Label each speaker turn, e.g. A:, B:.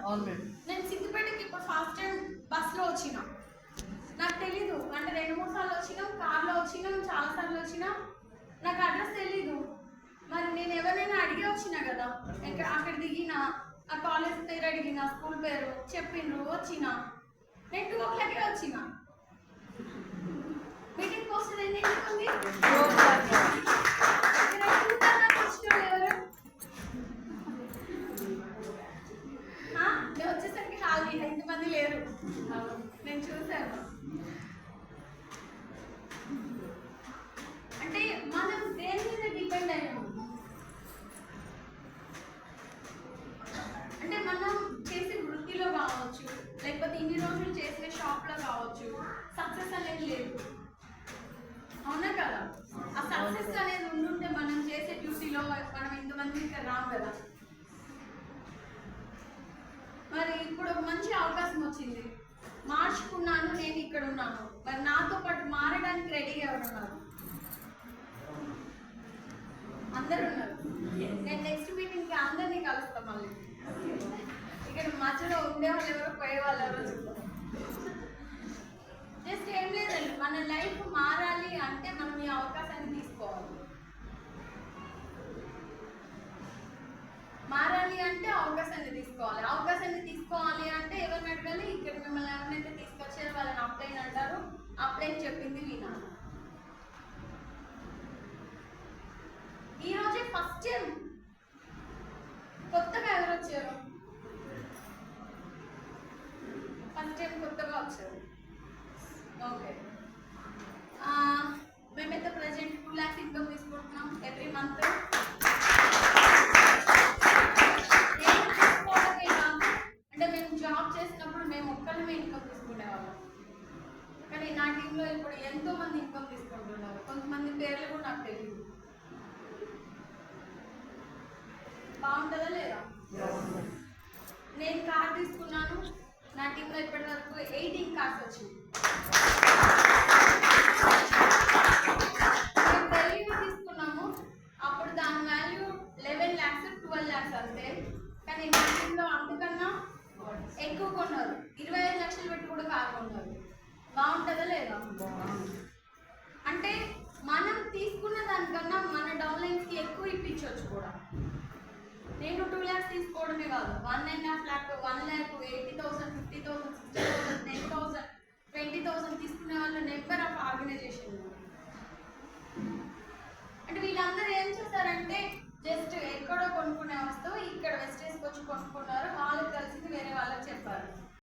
A: అవును మేడం.
B: నేను సిద్దిపేటకి ఇప్పుడు ఫస్ట్ టైం బస్లో వచ్చిన. నాకు తెలీదు, అంటే 2-3 సార్లు వచ్చినాం, కార్లో వచ్చినాం, చాలా సార్లు వచ్చినాం, నాకు అడ్రస్ తెలీదు. మరి నేను ఎవరినైనా అడిగి వచ్చినా కదా, అక్కడ దిగిన, ఆ కాలేజ్ పేరు అడిగిన, స్కూల్ పేరు చెప్పిండ్రు, వచ్చిన. నేను 2 o'clock వచ్చిన. మీటింగ్ పోస్ట్ ఎన్నింటికి ఉంది? ఎవరు నేను వచ్చేసరికి ఖాళీ, 5 మంది లేరు. నేను చూశాను. అంటే మనం దేని మీద డిపెండ్ అయ్యాము? అంటే మనం చేసే వృత్తిలో కావచ్చు, లేకపోతే ఇన్ని రోజులు చేసిన షాప్లో కావచ్చు, సక్సెస్ అనేది లేదు. అవునా కదా? ఆ సక్సెస్ అనేది ఉండుంటే మనం చేసే డ్యూటీలో మనం ఇంతమంది ఇక్కడ రాము కదా. మరి ఇప్పుడు ఒక మంచి అవకాశం వచ్చింది, మార్చుకున్నాను, నేను ఇక్కడ ఉన్నాను. మరి నాతో పాటు మారడానికి రెడీగా ఎవరున్నారు? అందరు ఉన్నారు. నేను నెక్స్ట్ మీటింగ్కి అందరినీ కలుస్తాం. మళ్ళీ ఇక్కడ మధ్యలో ఉండేవాళ్ళు ఎవరో, పోయేవాళ్ళు ఎవరో చూద్దాం. జస్ట్ ఏం లేదండి, మన లైఫ్ మారాలి అంటే మనం ఈ అవకాశాన్ని తీసుకోవాలి. మారాలి అంటే అవకాశాన్ని తీసుకోవాలి. అవకాశాన్ని తీసుకోవాలి అంటే ఎవరిని అడగాలి? ఇక్కడ మిమ్మల్ని ఎవరినైతే తీసుకొచ్చారో వాళ్ళని అప్లైన్ అంటారు. అప్లైన్ చెప్పింది వినాలి. ఈరోజే ఫస్ట్ టైం కొత్తగా ఎవరు వచ్చారు? ఫస్ట్ టైం కొత్తగా వచ్చారు. ఓకే, మేమైతే ప్రజెంట్ 2 lakhs ఇన్కమ్ తీసుకుంటున్నాం ఎవ్రీ మంత్. అంటే మేము జాబ్ చేసినప్పుడు మేము ఒక్కరిమే ఇన్కమ్ తీసుకునేవాళ్ళం, కానీ నా టీంలో ఇప్పుడు ఎంతో మంది ఇన్కమ్ తీసుకుంటున్నారు. కొంతమంది పేర్లు కూడా నాకు తెలియదు. బాగుంటుందా లేదా? నేను కార్ తీసుకున్నాను, నా టీంలో ఇప్పటి వరకు 18 కార్స్ వచ్చింది. మేము తీసుకున్నాము, అప్పుడు దాని వాల్యూ 11 lakhs 12 lakhs అంతే, కానీ నా టీంలో అంతకన్నా ఎక్కువ కొన్నారు. 25 లక్షలు పెట్టి కూడా కార్ కొన్నారు. బాగుంటుందా లేదా? అంటే మనం తీసుకున్న దానికన్నా మన డౌన్లైన్స్కి ఎక్కువ ఇప్పించవచ్చు కూడా. నేను 2 lakhs తీసుకోవడమే కాదు, 1.5 lakh, 1 lakh, 80,000, 50,000, 60,000, 10,000, 20,000 తీసుకునే వాళ్ళు నెంబర్ ఆఫ్ ఆర్గనైజేషన్. అంటే వీళ్ళందరూ ఏం చేస్తారంటే జస్ట్ ఎక్కడో కొనుక్కునే వస్తువు ఇక్కడ వెస్టేజ్కి వచ్చి కొనుక్కున్నారు,